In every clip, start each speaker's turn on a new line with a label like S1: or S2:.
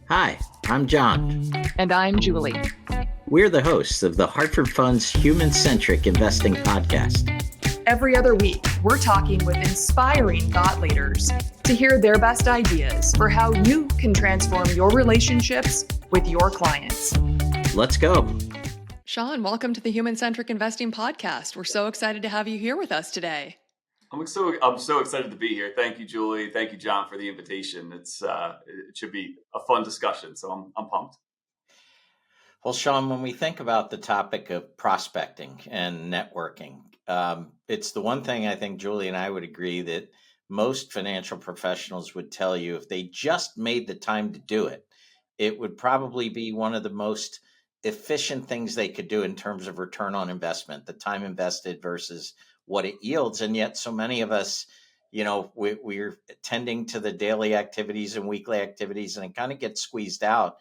S1: Hi, I'm John.
S2: And I'm Julie.
S1: We're the hosts of the Hartford Fund's Human Centric Investing Podcast.
S2: Every other week, we're talking with inspiring thought leaders to hear their best ideas for how you can transform your relationships with your clients.
S1: Let's go.
S2: Sean, welcome to the Human Centric Investing Podcast. We're so excited to have you here with us today.
S3: I'm so excited to be here. Thank you, Julie. Thank you, John, for the invitation. It should be a fun discussion, so I'm pumped.
S1: Well, Sean, when we think about the topic of prospecting and networking, it's the one thing I think Julie and I would agree that most financial professionals would tell you if they just made the time to do it, it would probably be one of the most efficient things they could do in terms of return on investment, the time invested versus what it yields. And yet so many of us, we're tending to the daily activities and weekly activities, and it kind of gets squeezed out.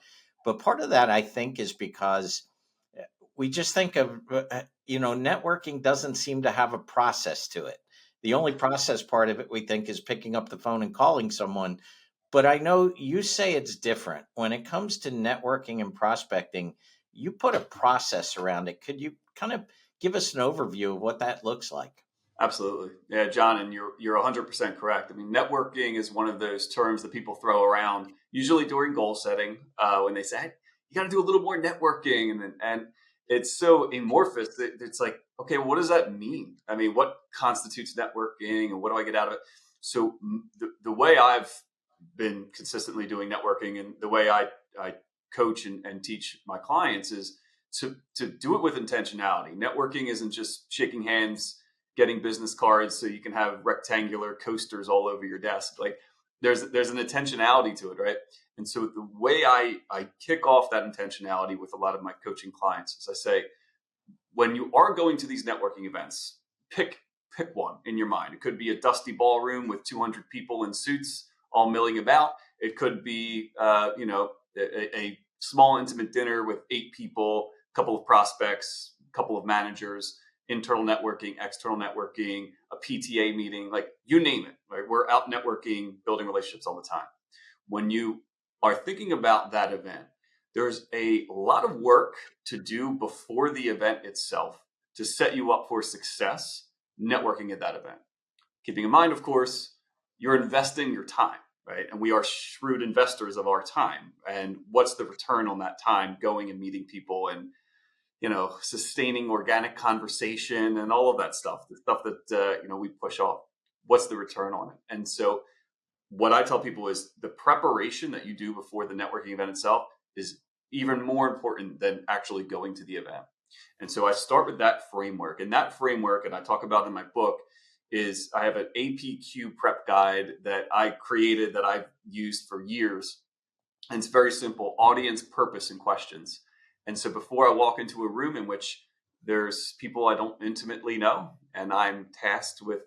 S1: But part of that, I think, is because we just think of, networking doesn't seem to have a process to it. The only process part of it, we think, is picking up the phone and calling someone. But I know you say it's different. When it comes to networking and prospecting, you put a process around it. Could you kind of give us an overview of what that looks like?
S3: Absolutely. Yeah, John, and you're 100% correct. I mean, networking is one of those terms that people throw around, usually during goal setting, when they say, "Hey, you got to do a little more networking." And it's so amorphous that it's like, okay, what does that mean? I mean, what constitutes networking and what do I get out of it? So the way I've been consistently doing networking and the way I coach and teach my clients is to do it with intentionality. Networking isn't just shaking hands, getting business cards so you can have rectangular coasters all over your desk. Like there's an intentionality to it, right? And so the way I kick off that intentionality with a lot of my coaching clients is I say, when you are going to these networking events, pick one in your mind. It could be a dusty ballroom with 200 people in suits all milling about. It could be a small intimate dinner with 8 people, a couple of prospects, a couple of managers, internal networking, external networking, a PTA meeting, like you name it, right? We're out networking, building relationships all the time. When you are thinking about that event, there's a lot of work to do before the event itself to set you up for success networking at that event. Keeping in mind, of course, you're investing your time, right? And we are shrewd investors of our time. And what's the return on that time going and meeting people and sustaining organic conversation and all of that stuff, the stuff that, we push off. What's the return on it? And so what I tell people is the preparation that you do before the networking event itself is even more important than actually going to the event. And so I start with that framework. And that framework, and I talk about in my book, is I have an APQ prep guide that I created that I've used for years. And it's very simple: audience, purpose, and questions. And so before I walk into a room in which there's people I don't intimately know, and I'm tasked with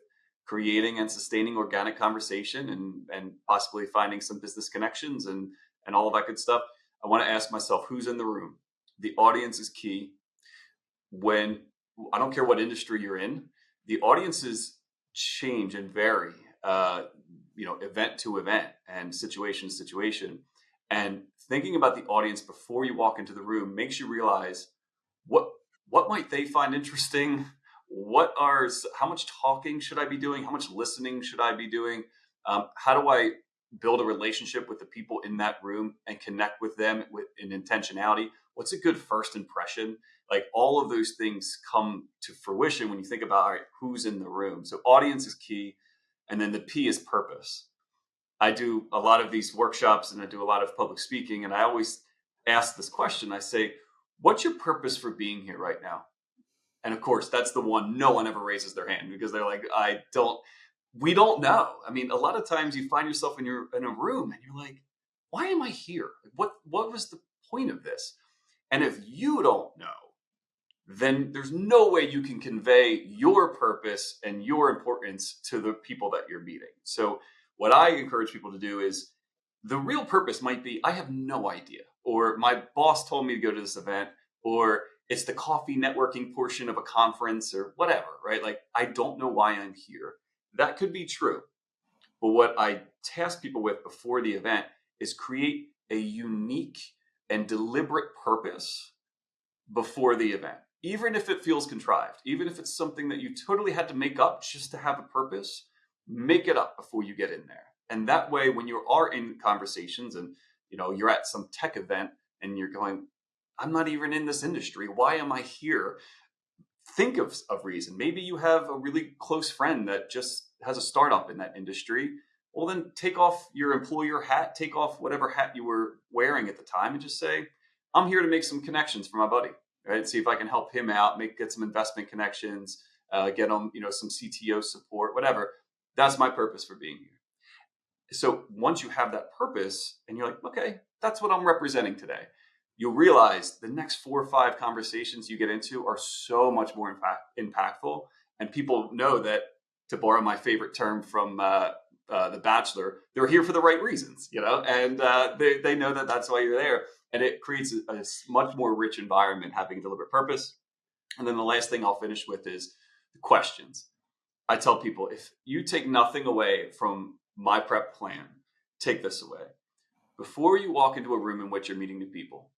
S3: creating and sustaining organic conversation and possibly finding some business connections and all of that good stuff, I want to ask myself, who's in the room? The audience is key. When I don't care what industry you're in, the audiences change and vary, event to event and situation to situation. And thinking about the audience before you walk into the room makes you realize what might they find interesting. How much talking should I be doing? How much listening should I be doing? How do I build a relationship with the people in that room and connect with them with an intentionality? What's a good first impression? Like all of those things come to fruition when you think about, all right, who's in the room. So audience is key. And then the P is purpose. I do a lot of these workshops and I do a lot of public speaking. And I always ask this question. I say, what's your purpose for being here right now? And of course, that's the one no one ever raises their hand because they're like, we don't know. I mean, a lot of times you find yourself in a room and you're like, why am I here? What was the point of this? And if you don't know, then there's no way you can convey your purpose and your importance to the people that you're meeting. So what I encourage people to do is the real purpose might be, I have no idea, or my boss told me to go to this event, or it's the coffee networking portion of a conference or whatever, right? Like, I don't know why I'm here. That could be true. But what I task people with before the event is create a unique and deliberate purpose before the event, even if it feels contrived, even if it's something that you totally had to make up just to have a purpose. Make it up before you get in there. And that way, when you are in conversations and you're at some tech event and you're going, I'm not even in this industry, why am I here? Think of reason. Maybe you have a really close friend that just has a startup in that industry. Well, then take off your employer hat, take off whatever hat you were wearing at the time, and just say, I'm here to make some connections for my buddy, right? See if I can help him out, get some investment connections, get him, some CTO support, whatever. That's my purpose for being here. So once you have that purpose and you're like, okay, that's what I'm representing today, you'll realize the next 4 or 5 conversations you get into are so much more impactful. And people know that, to borrow my favorite term from The Bachelor, they're here for the right reasons, and they know that that's why you're there. And it creates a much more rich environment having a deliberate purpose. And then the last thing I'll finish with is the questions. I tell people, if you take nothing away from my prep plan, take this away. Before you walk into a room in which you're meeting new people,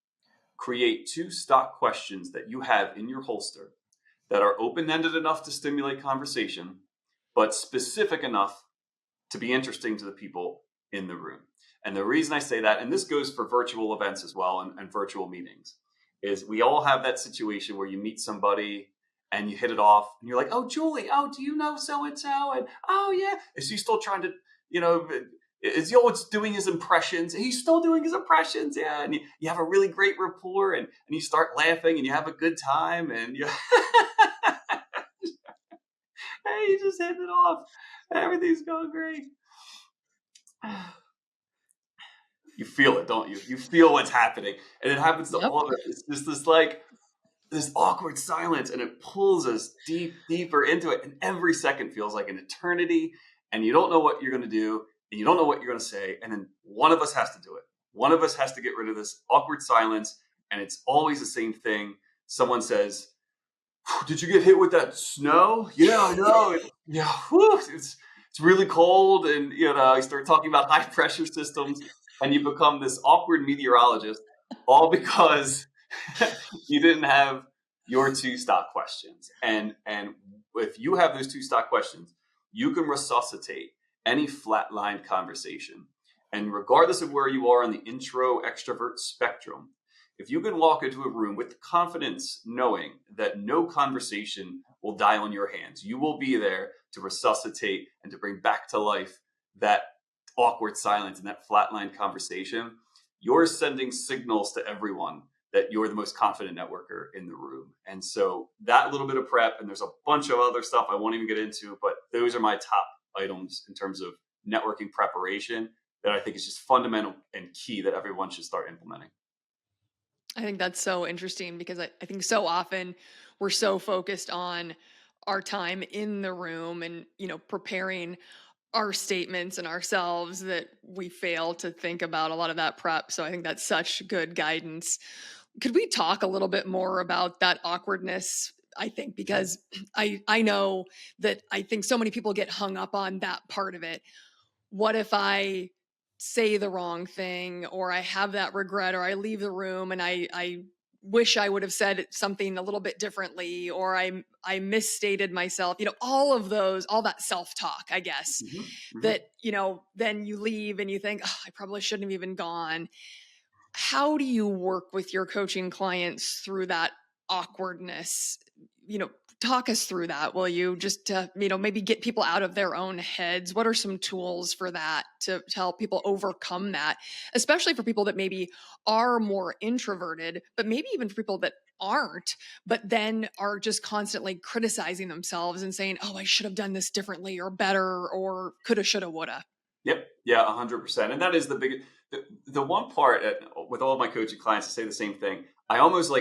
S3: create 2 stock questions that you have in your holster that are open-ended enough to stimulate conversation, but specific enough to be interesting to the people in the room. And the reason I say that, and this goes for virtual events as well and virtual meetings, is we all have that situation where you meet somebody and you hit it off and you're like, oh, Julie, oh, do you know so-and-so? And oh, yeah. Is he still trying to, is he always doing his impressions? He's still doing his impressions. Yeah. And you have a really great rapport and you start laughing and you have a good time and you, hey, you just hit it off. Everything's going great. You feel it, don't you? You feel what's happening. And it happens to all of us. It's just this awkward silence, and it pulls us deeper into it. And every second feels like an eternity, and you don't know what you're going to do, and you don't know what you're going to say. And then one of us has to do it. One of us has to get rid of this awkward silence, and it's always the same thing. Someone says, did you get hit with that snow? Yeah, I know. Yeah, whew, it's really cold, and you start talking about high pressure systems, and you become this awkward meteorologist, all because you didn't have your 2 stock questions. And if you have those 2 stock questions, you can resuscitate any flatlined conversation. And regardless of where you are on the intro extrovert spectrum, if you can walk into a room with confidence, knowing that no conversation will die on your hands, you will be there to resuscitate and to bring back to life that awkward silence and that flatline conversation, you're sending signals to everyone that you're the most confident networker in the room. And so that little bit of prep, and there's a bunch of other stuff I won't even get into, but those are my top items in terms of networking preparation that I think is just fundamental and key that everyone should start implementing.
S2: I think that's so interesting because I think so often we're so focused on our time in the room and, preparing our statements and ourselves that we fail to think about a lot of that prep. So I think that's such good guidance. Could we talk a little bit more about that awkwardness? I think because I know that I think so many people get hung up on that part of it. What if I say the wrong thing, or I have that regret, or I leave the room and I wish I would have said something a little bit differently, or I misstated myself, all of those, all that self-talk, I guess, that, then you leave and you think, oh, I probably shouldn't have even gone. How do you work with your coaching clients through that awkwardness? Talk us through that, will you? Just to, maybe get people out of their own heads. What are some tools for that to help people overcome that, especially for people that maybe are more introverted, but maybe even for people that aren't, but then are just constantly criticizing themselves and saying, oh, I should have done this differently or better or coulda, shoulda, woulda.
S3: Yep. Yeah, 100%. And that is the biggest, the one part with all of my coaching clients, I say the same thing. I almost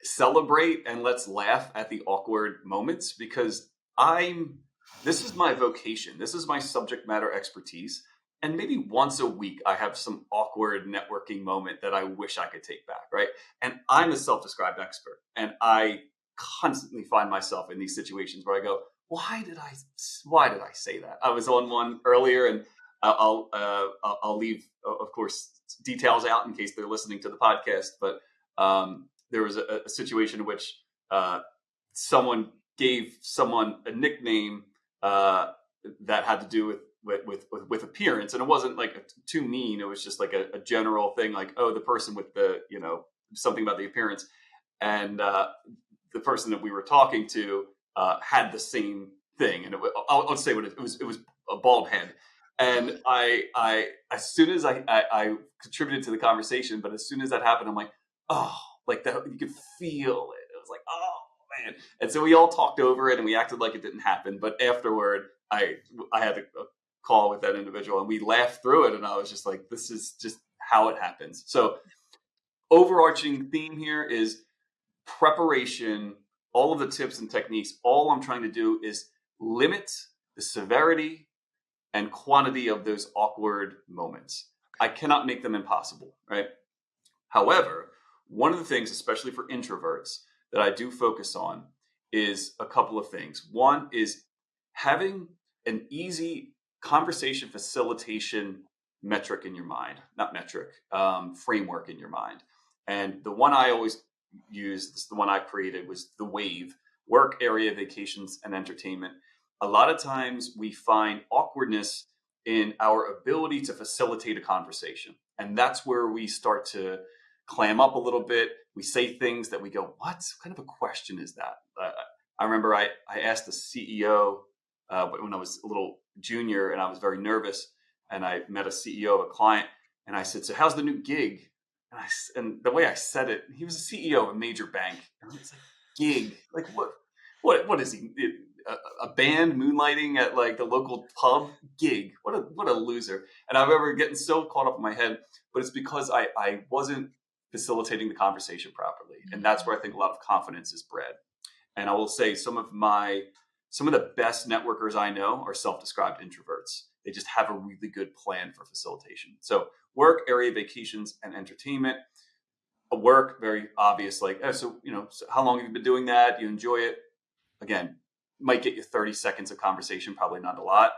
S3: celebrate and let's laugh at the awkward moments because this is my vocation. This is my subject matter expertise. And maybe once a week, I have some awkward networking moment that I wish I could take back, right? And I'm a self-described expert. And I constantly find myself in these situations where I go, why did I say that? I was on one earlier and I'll leave, of course, details out in case they're listening to the podcast. But there was a situation in which someone gave someone a nickname that had to do with appearance, and it wasn't like too mean. It was just like a general thing, like, oh, the person with the, something about the appearance, and the person that we were talking to had the same thing, and I'll say what it was. It was a bald head, and I as soon as I contributed to the conversation, but as soon as that happened, I'm like, oh, like that, you could feel it. It was like, oh man. And so we all talked over it and we acted like it didn't happen. But afterward, I had a call with that individual and we laughed through it. And I was just like, this is just how it happens. So overarching theme here is preparation, all of the tips and techniques. All I'm trying to do is limit the severity and quantity of those awkward moments. I cannot make them impossible, right? However, one of the things, especially for introverts, that I do focus on is a couple of things. One is having an easy conversation facilitation metric in your mind, not metric, framework in your mind. And the one I always use, this is the one I created, was the WAVE: work, area, vacations, and entertainment. A lot of times we find awkwardness in our ability to facilitate a conversation. And that's where we start to clam up a little bit. We say things that we go, what kind of a question is that? I remember I asked the CEO when I was a little junior and I was very nervous, and I met a CEO of a client and I said, so how's the new gig? And the way I said it, he was a CEO of a major bank. And I was like, gig? Like what is he? A band moonlighting at like the local pub? Gig? What a loser. And I remember getting so caught up in my head, but it's because I wasn't facilitating the conversation properly. And that's where I think a lot of confidence is bred. And I will say some of the best networkers I know are self-described introverts. They just have a really good plan for facilitation. So work, area, vacations, and entertainment. Work, very obvious, like, oh, so how long have you been doing that? Do you enjoy it? Again, might get you 30 seconds of conversation, probably not a lot.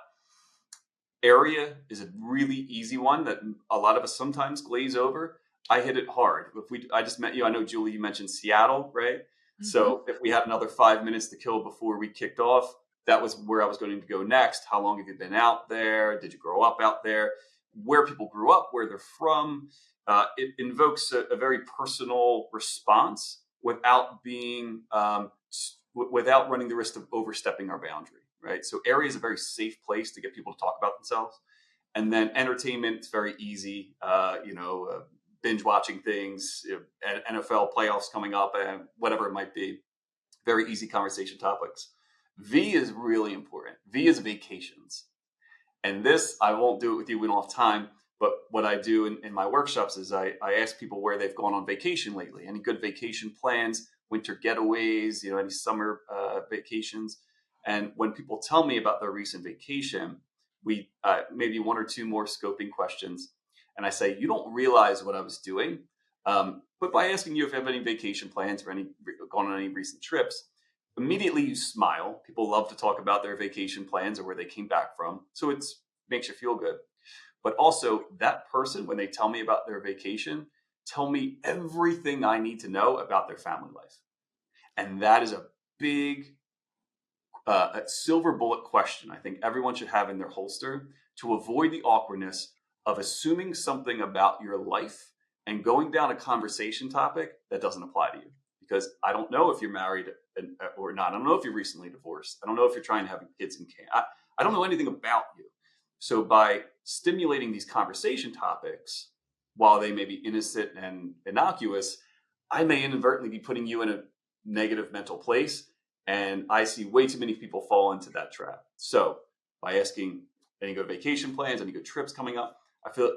S3: Area is a really easy one that a lot of us sometimes glaze over. I hit it hard. I just met you. I know, Julie, you mentioned Seattle, right? Mm-hmm. So if we had another 5 minutes to kill before we kicked off, that was where I was going to go next. How long have you been out there? Did you grow up out there? Where people grew up, where they're from. It invokes a very personal response without being, without running the risk of overstepping our boundary, right? So area is a very safe place to get people to talk about themselves. And then entertainment, it's very easy, binge watching things, NFL playoffs coming up, and whatever it might be. Very easy conversation topics. V is really important. V is vacations. And this, I won't do it with you. We don't have time. But what I do in my workshops is I ask people where they've gone on vacation lately. Any good vacation plans, winter getaways, any summer vacations. And when people tell me about their recent vacation, we maybe one or two more scoping questions. And I say, you don't realize what I was doing. But by asking you if you have any vacation plans or gone on any recent trips, immediately you smile. People love to talk about their vacation plans or where they came back from. So it makes you feel good. But also that person, when they tell me about their vacation, tell me everything I need to know about their family life. And that is a big a silver bullet question I think everyone should have in their holster to avoid the awkwardness of assuming something about your life and going down a conversation topic that doesn't apply to you. Because I don't know if you're married or not. I don't know if you're recently divorced. I don't know if you're trying to have kids in Canada. I don't know anything about you. So by stimulating these conversation topics, while they may be innocent and innocuous, I may inadvertently be putting you in a negative mental place. And I see way too many people fall into that trap. So by asking any good vacation plans, any good trips coming up, I feel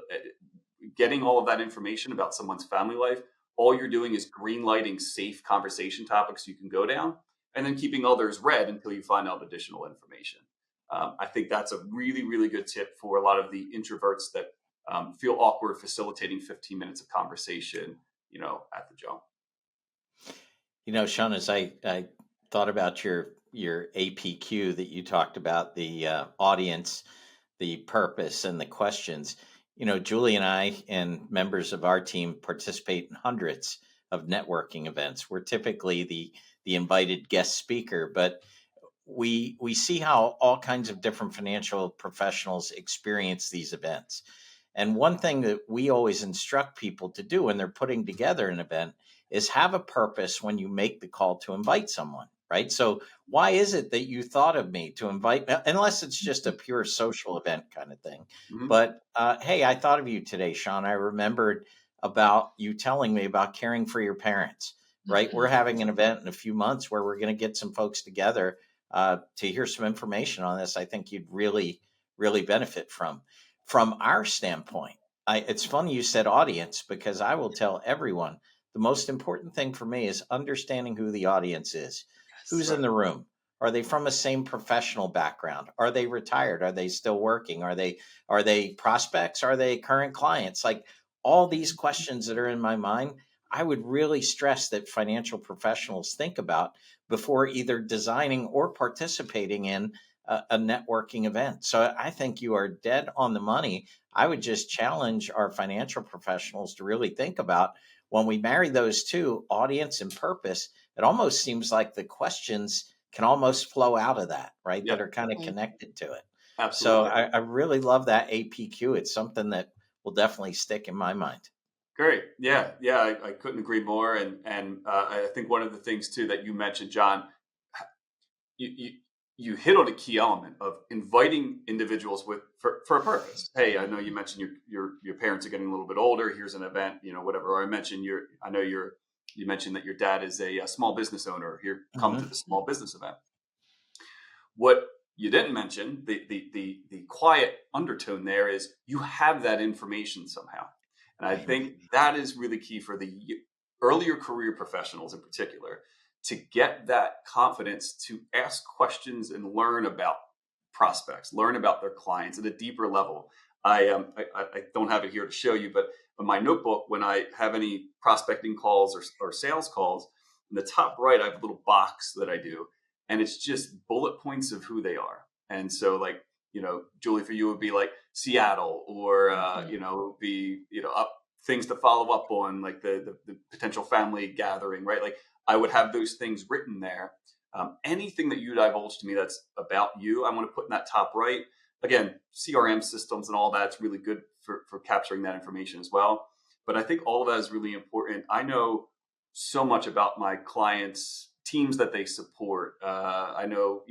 S3: getting all of that information about someone's family life, all you're doing is green lighting safe conversation topics you can go down, and then keeping others red until you find out additional information. I think that's a really, really good tip for a lot of the introverts that feel awkward facilitating 15 minutes of conversation, at the jump.
S1: Sean, as I thought about your APQ that you talked about, the audience, the purpose and the questions. Julie and I and members of our team participate in hundreds of networking events. We're typically the invited guest speaker, but we see how all kinds of different financial professionals experience these events. And one thing that we always instruct people to do when they're putting together an event is have a purpose when you make the call to invite someone, right? So why is it that you thought of me to invite, unless it's just a pure social event kind of thing?
S3: Mhm.
S1: But hey, I thought of you today, Sean. I remembered about you telling me about caring for your parents, right? We're
S2: Mhm.
S1: having an event in a few months where we're going to get some folks together to hear some information on this. I think you'd really, really benefit from our standpoint. It's funny you said audience, because I will tell everyone the most important thing for me is understanding who the audience is, who's
S2: Yes.
S1: in
S3: Right.
S1: the room. Are they from a same professional background? Are they retired? Are they still working? Are they prospects? Are they current clients? Like all these questions that are in my mind, I would really stress that financial professionals think about before either designing or participating in a networking event. So I think you are dead on the money. I would just challenge our financial professionals to really think about when we marry those two, audience and purpose. It almost seems like the questions can almost flow out of that, right? That
S3: Yeah,
S1: are kind of
S2: Right.
S1: connected to it. So
S3: absolutely.
S1: I really love that APQ. It's something that will definitely stick in my mind.
S3: Great. Yeah, yeah, I couldn't agree more. And I think one of the things too that you mentioned, John, you, you you hit on a key element of inviting individuals for a purpose. Hey, I know you mentioned your parents are getting a little bit older. Here's an event, whatever. Or I know you mentioned that your dad is a small business owner. Here, come to
S1: Mhm.
S3: the small business event. What you didn't mention, the quiet undertone there is you have that information somehow. And I
S1: Right.
S3: think that is really key for the earlier career professionals in particular to get that confidence to ask questions and learn about prospects, learn about their clients at a deeper level. I don't have it here to show you, but in my notebook, when I have any prospecting calls or sales calls, in the top right, I have a little box that I do, and it's just bullet points of who they are. And so, like, Julie, for you would be like Seattle, or
S2: Mhm.
S3: be up things to follow up on, like the potential family gathering, right? Like I would have those things written there. Anything that you divulge to me that's about you, I want to put in that top right. Again, CRM systems and all that's really good for capturing that information as well. But I think all of that is really important. I know so much about my clients, teams that they support. I know,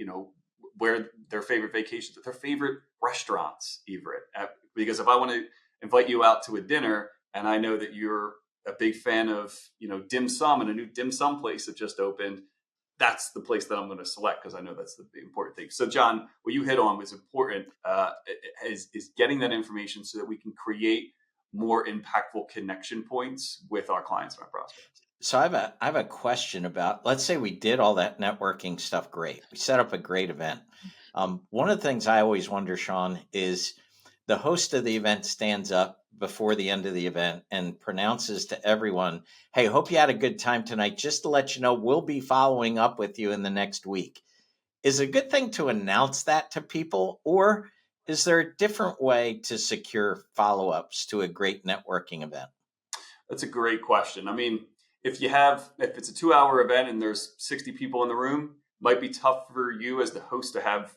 S3: where their favorite vacations, their favorite restaurants, even. Because if I want to invite you out to a dinner, and I know that you're a big fan of, dim sum and a new dim sum place that just opened, that's the place that I'm going to select because I know that's the important thing. So, John, what you hit on was important, is getting that information so that we can create more impactful connection points with our clients and our prospects.
S1: So I have a question about, let's say we did all that networking stuff great. We set up a great event. One of the things I always wonder, Sean, is the host of the event stands up before the end of the event and pronounces to everyone, "Hey, hope you had a good time tonight. Just to let you know, we'll be following up with you in the next week." Is it a good thing to announce that to people, or is there a different way to secure follow-ups to a great networking event?
S3: That's a great question. I mean, if it's a 2 hour event and there's 60 people in the room, might be tough for you as the host to have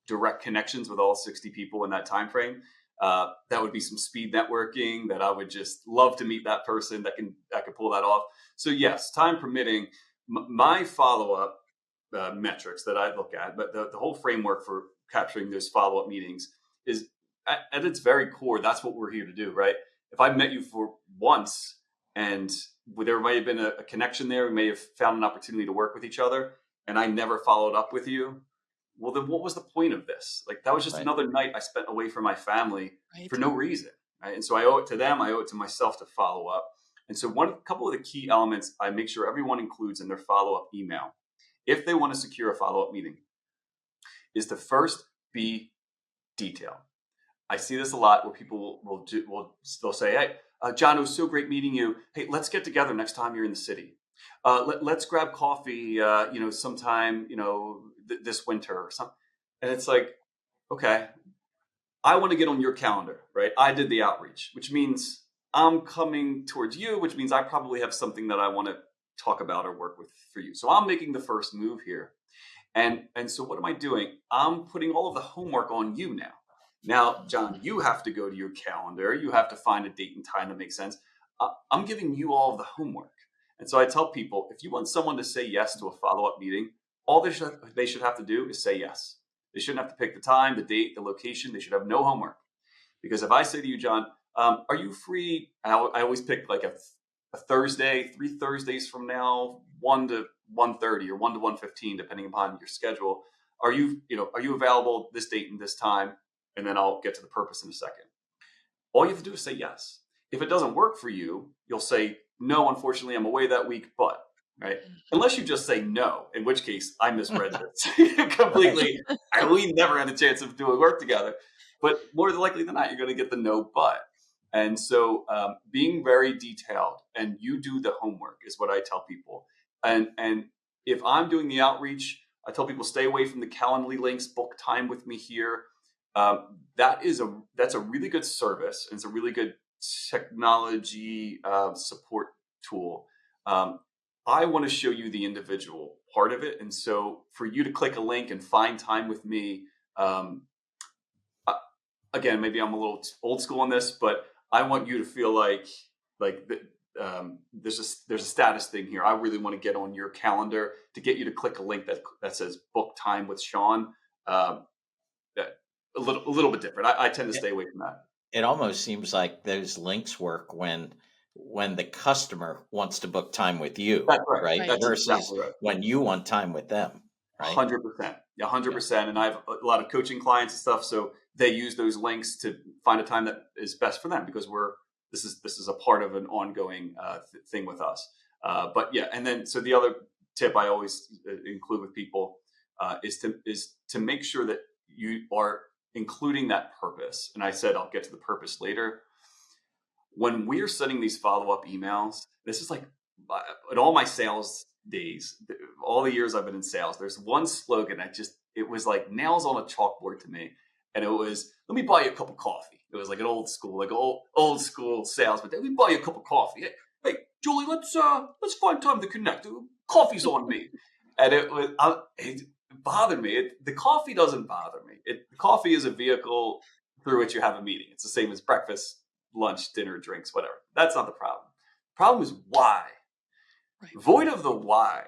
S3: direct connections with all 60 people in that time frame. That would be some speed networking that I would just love to meet that person that could pull that off. So yes, time permitting, my follow up metrics that I look at, but the whole framework for capturing those follow up meetings is at its very core. That's what we're here to do, right? If I met you for once and there may have been a connection there, we may have found an opportunity to work with each other, and I never followed up with you, well, then what was the point of this? Like, that was just
S1: Right.
S3: another night I spent away from my family for
S2: Right.
S3: no reason. Right? And so I owe it to them, I owe it to myself to follow up. And so, one couple of the key elements I make sure everyone includes in their follow up email, if they want to secure a follow up meeting, is to first be detailed. I see this a lot where people will they'll say, "Hey, John, it was so great meeting you. Hey, let's get together next time you're in the city. Let's grab coffee. Sometime this winter or something." And it's like, okay, I want to get on your calendar, right? I did the outreach, which means I'm coming towards you, which means I probably have something that I want to talk about or work with for you. So I'm making the first move here. And so what am I doing? I'm putting all of the homework on you now. Now, John, you have to go to your calendar. You have to find a date and time that makes sense. I'm giving you all of the homework. And so I tell people, if you want someone to say yes to a follow-up meeting, all they should have to do is say yes. They shouldn't have to pick the time, the date, the location. They should have no homework. Because if I say to you, John, are you free? I always pick like a Thursday, 3 Thursdays from now, 1 to 1:30 or 1 to 1:15, depending upon your schedule. Are you available this date and this time? And then I'll get to the purpose in a second. All you have to do is say yes. If it doesn't work for you, you'll say, no, unfortunately, I'm away that week, but, right? Unless you just say no, in which case I misread this completely. We never had a chance of doing work together. But more likely than not, you're going to get the no, but. And so being very detailed, and you do the homework is what I tell people. And if I'm doing the outreach, I tell people stay away from the Calendly links, book time with me here. That's a really good service, and it's a really good technology support tool. I want to show you the individual part of it, and so for you to click a link and find time with me, again, maybe I'm a little old school on this, but I want you to feel like there's a status thing here. I really want to get on your calendar to get you to click a link that says book time with Sean. A little bit different. I tend to stay away from that.
S1: It almost seems like those links work when the customer wants to book time with you,
S3: That's right.
S1: right?
S2: Right.
S1: Versus
S3: exactly right.
S1: when you want time with them, right?
S3: 100%. Yeah, 100%. And I have a lot of coaching clients and stuff, so they use those links to find a time that is best for them because this is a part of an ongoing thing with us. But yeah, and then so the other tip I always include with people is to make sure that you are including that purpose. And I said I'll get to the purpose later. When we're sending these follow-up emails, this is like in all my sales days, all the years I've been in sales, there's one slogan it was like nails on a chalkboard to me. And it was, let me buy you a cup of coffee. It was like an old school sales, but let me buy you a cup of coffee. Hey, Julie, let's find time to connect. Coffee's on me. And it bothered me. The coffee doesn't bother me. The coffee is a vehicle through which you have a meeting. It's the same as breakfast, lunch, dinner, drinks, whatever. That's not the problem. The problem is why.
S2: Right.
S3: Void of the why,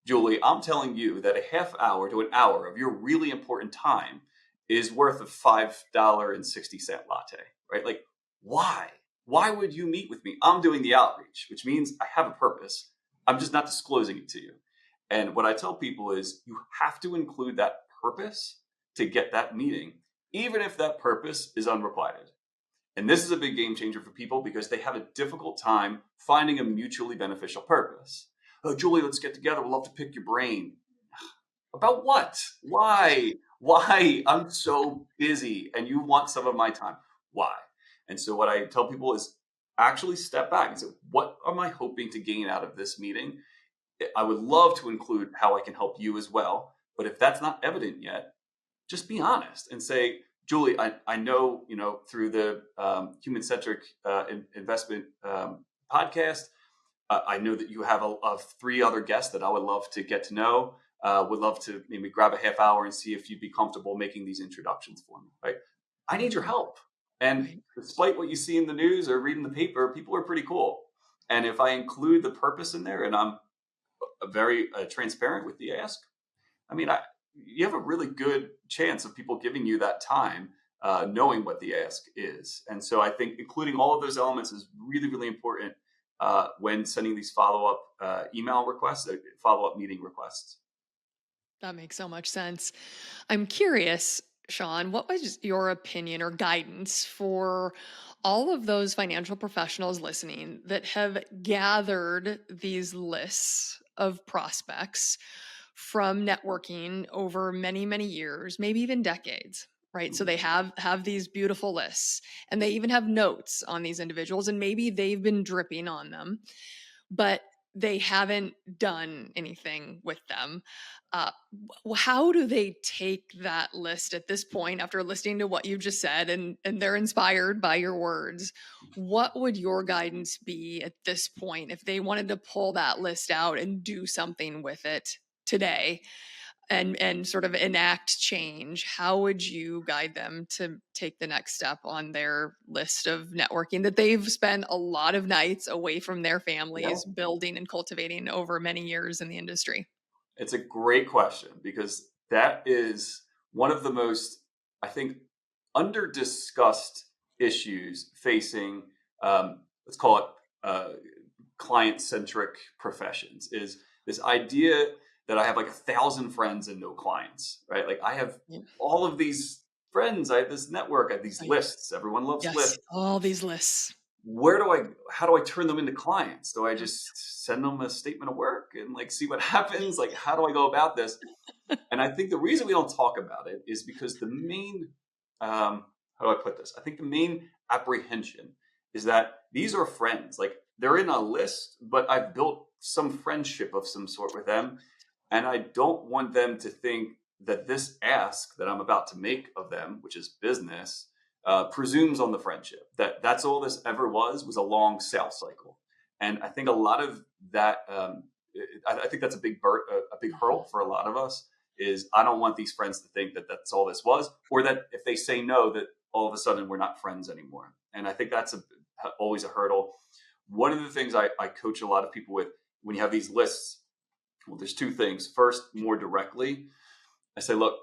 S3: Julie, I'm telling you that a half hour to an hour of your really important time is worth a $5.60 latte, right? Like, why? Why would you meet with me? I'm doing the outreach, which means I have a purpose. I'm just not disclosing it to you. And what I tell people is you have to include that purpose to get that meeting, even if that purpose is unrequited. And this is a big game changer for people because they have a difficult time finding a mutually beneficial purpose. Oh, Julie, let's get together. We'd love to pick your brain. About what? Why? Why? I'm so busy and you want some of my time. Why? And so what I tell people is actually step back and say, what am I hoping to gain out of this meeting? I would love to include how I can help you as well. But if that's not evident yet, just be honest and say, Julie, I know, through the Human-Centric Investment podcast, I know that you have of 3 other guests that I would love to get to know. Would love to maybe grab a half hour and see if you'd be comfortable making these introductions for me, right? I need your help. And despite what you see in the news or reading the paper, people are pretty cool. And if I include the purpose in there and I'm very transparent with the ask, I mean, you have a really good chance of people giving you that time, knowing what the ask is. And so I think including all of those elements is really, really important when sending these follow-up email requests, follow-up meeting requests.
S2: That makes so much sense. I'm curious, Sean, what was your opinion or guidance for all of those financial professionals listening that have gathered these lists of prospects from networking over many, many years, maybe even decades, right? So they have these beautiful lists and they even have notes on these individuals and maybe they've been dripping on them, but they haven't done anything with them. How do they take that list at this point after listening to what you just said, and they're inspired by your words? What would your guidance be at this point if they wanted to pull that list out and do something with it today, and sort of enact change? How would you guide them to take the next step on their list of networking that they've spent a lot of nights away from their
S3: Yeah.
S2: families building and cultivating over many years in the industry?
S3: It's a great question because that is one of the most, I think, under discussed issues facing, let's call it client centric professions, is this idea that I have like 1,000 friends and no clients, right? Like I have
S2: Yeah.
S3: all of these friends, I have this network, I have these
S2: Right.
S3: lists. Everyone loves
S2: Yes,
S3: lists.
S2: all these lists.
S3: How do I turn them into clients? Do I just send them a statement of work and like see what happens? Like, how do I go about this? And I think the reason we don't talk about it is because the main, how do I put this? I think the main apprehension is that these are friends. Like they're in a list, but I've built some friendship of some sort with them. And I don't want them to think that this ask that I'm about to make of them, which is business, presumes on the friendship. That's all this ever was a long sales cycle. And I think a lot of that, I think that's a big hurdle for a lot of us. Is I don't want these friends to think that that's all this was, or that if they say no, that all of a sudden we're not friends anymore. And I think that's always a hurdle. One of the things I coach a lot of people with when you have these lists, well, there's two things. First, more directly, I say, look,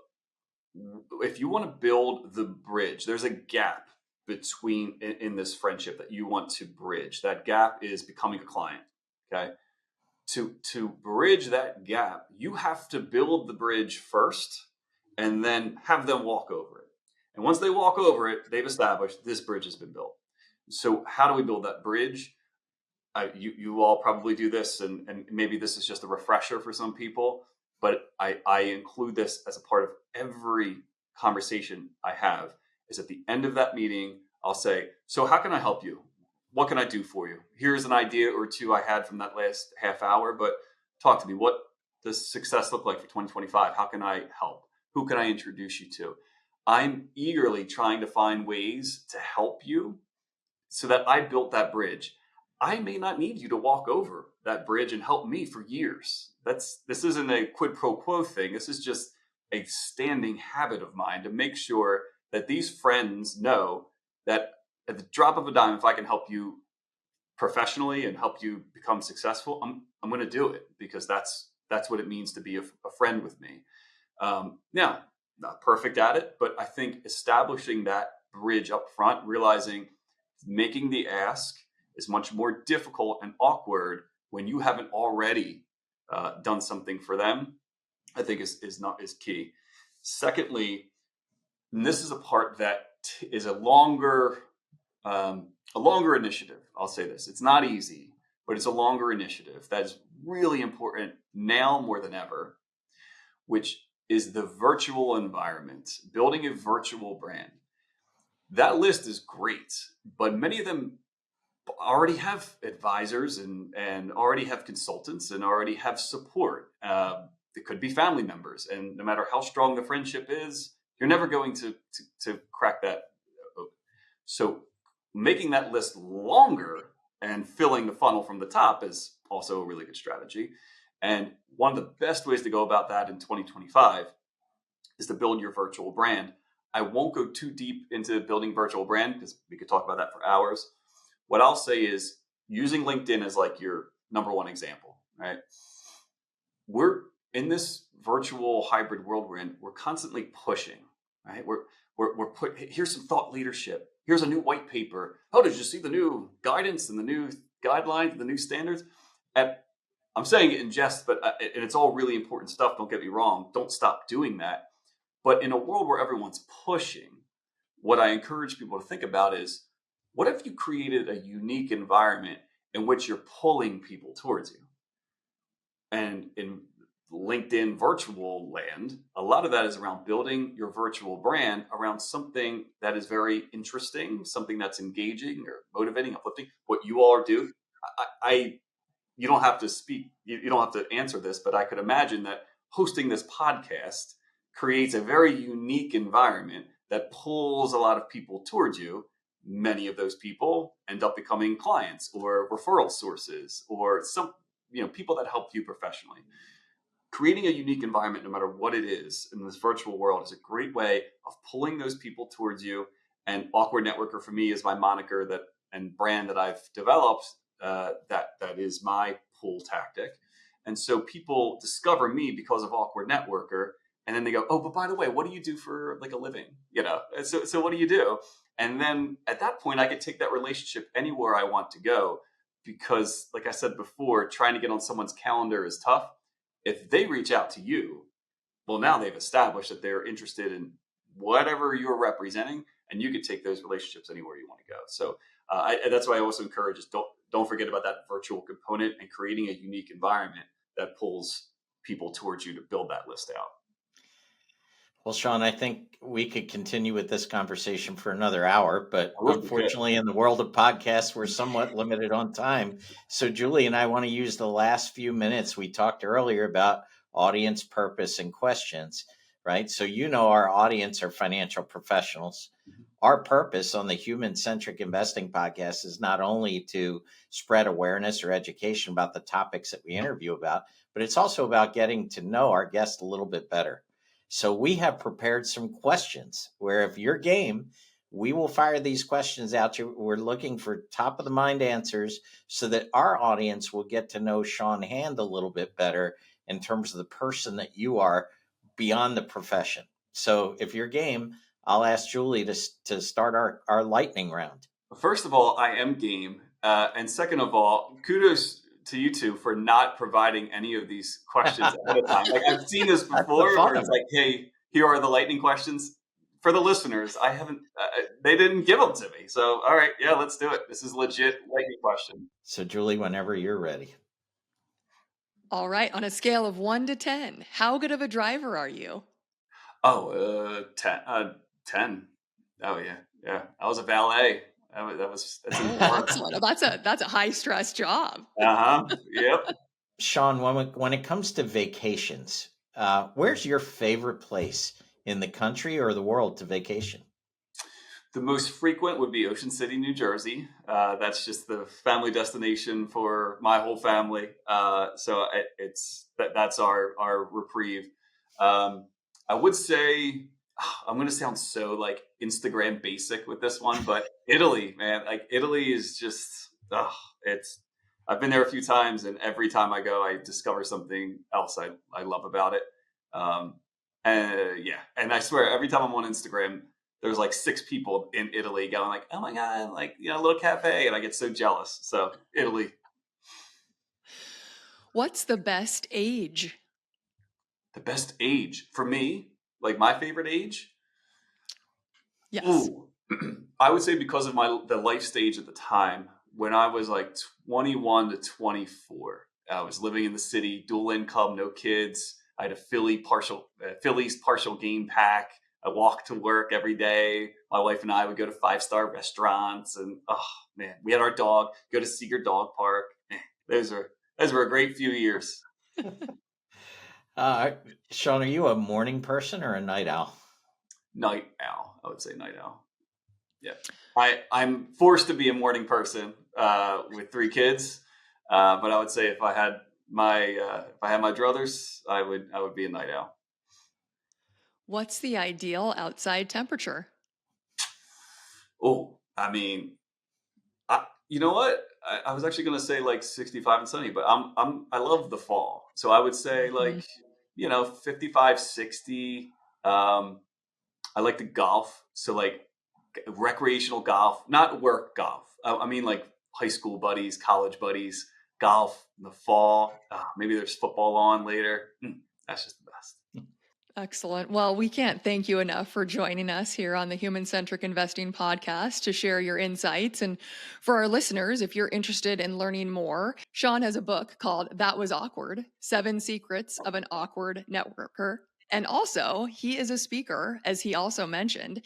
S3: if you want to build the bridge, there's a gap between in this friendship that you want to bridge. That gap is becoming a client. Okay. To bridge that gap, you have to build the bridge first and then have them walk over it. And once they walk over it, they've established this bridge has been built. So how do we build that bridge? You all probably do this, and maybe this is just a refresher for some people, but I include this as a part of every conversation I have. Is at the end of that meeting, I'll say, so how can I help you? What can I do for you? Here's an idea or two I had from that last half hour, but talk to me. What does success look like for 2025? How can I help? Who can I introduce you to? I'm eagerly trying to find ways to help you so that I built that bridge. I may not need you to walk over that bridge and help me for years. This isn't a quid pro quo thing. This is just a standing habit of mine to make sure that these friends know that at the drop of a dime, if I can help you professionally and help you become successful, I'm going to do it because that's what it means to be a friend with me. Now, not perfect at it, but I think establishing that bridge up front, realizing making the ask is much more difficult and awkward when you haven't already done something for them, I think is key. Secondly, and this is a part that is a longer initiative. I'll say this: it's not easy, but it's a longer initiative that is really important now more than ever, which is the virtual environment, building a virtual brand. That list is great, but many of them already have advisors and already have consultants and already have support. It could be family members, and no matter how strong the friendship is, you're never going to crack that open. So making that list longer and filling the funnel from the top is also a really good strategy. And one of the best ways to go about that in 2025 is to build your virtual brand. I won't go too deep into building virtual brand because we could talk about that for hours. What I'll say is using LinkedIn as like your number one example, right? We're in this virtual hybrid world we're in. We're constantly pushing, right? Here's some thought leadership. Here's a new white paper. Oh, did you see the new guidance and the new guidelines and the new standards? And I'm saying it in jest, but and it's all really important stuff. Don't get me wrong. Don't stop doing that. But in a world where everyone's pushing, what I encourage people to think about is, what if you created a unique environment in which you're pulling people towards you? And in LinkedIn virtual land, a lot of that is around building your virtual brand around something that is very interesting, something that's engaging or motivating, uplifting. What you all do, you don't have to speak, you don't have to answer this, but I could imagine that hosting this podcast creates a very unique environment that pulls a lot of people towards you. Many of those people end up becoming clients or referral sources or some, people that help you professionally. Creating a unique environment, no matter what it is in this virtual world, is a great way of pulling those people towards you. And Awkward Networker for me is my moniker that and brand that I've developed. That is my pull tactic. And so people discover me because of Awkward Networker, and then they go, "Oh, but by the way, what do you do for like a living?" And so what do you do? And then at that point, I could take that relationship anywhere I want to go, because, like I said before, trying to get on someone's calendar is tough. If they reach out to you, well, now they've established that they're interested in whatever you're representing, and you could take those relationships anywhere you want to go. So that's why I also encourage is don't forget about that virtual component and creating a unique environment that pulls people towards you to build that list out.
S1: Well, Sean, I think we could continue with this conversation for another hour, but
S3: I wish we could.
S1: unfortunately, in the world of podcasts, we're somewhat limited on time. So, Julie and I want to use the last few minutes. We talked earlier about audience purpose and questions, right? So, our audience are financial professionals. Our purpose on the Human Centric Investing podcast is not only to spread awareness or education about the topics that we interview about, but it's also about getting to know our guests a little bit better. So we have prepared some questions where, if you're game, we will fire these questions out to you. We're looking for top of the mind answers so that our audience will get to know Sean Hand a little bit better in terms of the person that you are beyond the profession. So if you're game, I'll ask Julie to start our lightning round.
S3: First of all, I am game. And second of all, kudos to you two for not providing any of these questions ahead of time. Like, I've seen this before where it's like, hey, here are the lightning questions. For the listeners, I haven't, they didn't give them to me. So, all right, yeah, let's do it. This is legit lightning question.
S1: So, Julie, whenever you're ready.
S2: All right. On a scale of 1 to 10, how good of a driver are you?
S3: Oh, 10. Oh, yeah. Yeah. I was a valet. That's
S2: excellent. That's a high stress job.
S3: Yep.
S1: Sean, when it comes to vacations, where's your favorite place in the country or the world to vacation?
S3: The most frequent would be Ocean City, New Jersey. That's just the family destination for my whole family. So that's our reprieve. I would say, I'm going to sound so like Instagram basic with this one, but Italy, man, like Italy is just, I've been there a few times, and every time I go, I discover something else I love about it. And I swear, every time I'm on Instagram, there's like 6 people in Italy going like, "Oh my God, like, a little cafe." And I get so jealous. So Italy.
S2: What's the best age?
S3: The best age for me, like my favorite age?
S2: Yes.
S3: Ooh. I would say because of the life stage at the time, when I was like 21 to 24, I was living in the city, dual income, no kids. I had a Phillies partial game pack. I walked to work every day. My wife and I would go to 5-star restaurants, and man, we had our dog, go to Seeger Dog Park. Those were a great few years.
S1: Sean, are you a morning person or a night owl?
S3: Night owl. I would say night owl. Yeah. I'm forced to be a morning person with 3 kids. But I would say if I had my druthers, I would be a night owl.
S2: What's the ideal outside temperature?
S3: Oh, I mean, you know what? I was actually going to say like 65 and sunny, but I love the fall. So I would say like, 55, 60. I like to golf. So like recreational golf, not work golf. I mean like high school buddies, college buddies, golf in the fall. Maybe there's football on later. That's just the best.
S2: Excellent. Well, we can't thank you enough for joining us here on the Human Centric Investing podcast to share your insights. And for our listeners, if you're interested in learning more, Sean has a book called That Was Awkward: 7 Secrets of an Awkward Networker. And also, he is a speaker, as he also mentioned.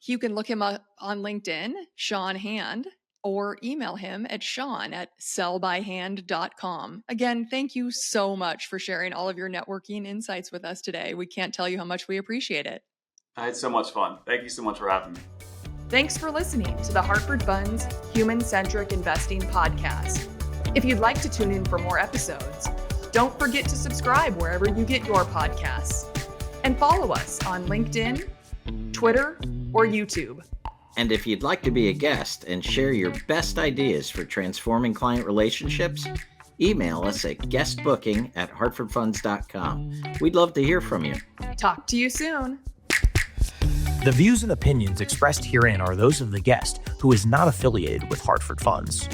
S2: You can look him up on LinkedIn, Sean Hand, or email him at sean@sellbyhand.com. Again, thank you so much for sharing all of your networking insights with us today. We can't tell you how much we appreciate it.
S3: I had so much fun. Thank you so much for having me.
S2: Thanks for listening to the Hartford Funds Human-Centric Investing Podcast. If you'd like to tune in for more episodes, don't forget to subscribe wherever you get your podcasts. And follow us on LinkedIn, Twitter, or YouTube.
S1: And if you'd like to be a guest and share your best ideas for transforming client relationships, email us at guestbooking@hartfordfunds.com. We'd love to hear from you.
S2: Talk to you soon.
S4: The views and opinions expressed herein are those of the guest, who is not affiliated with Hartford Funds.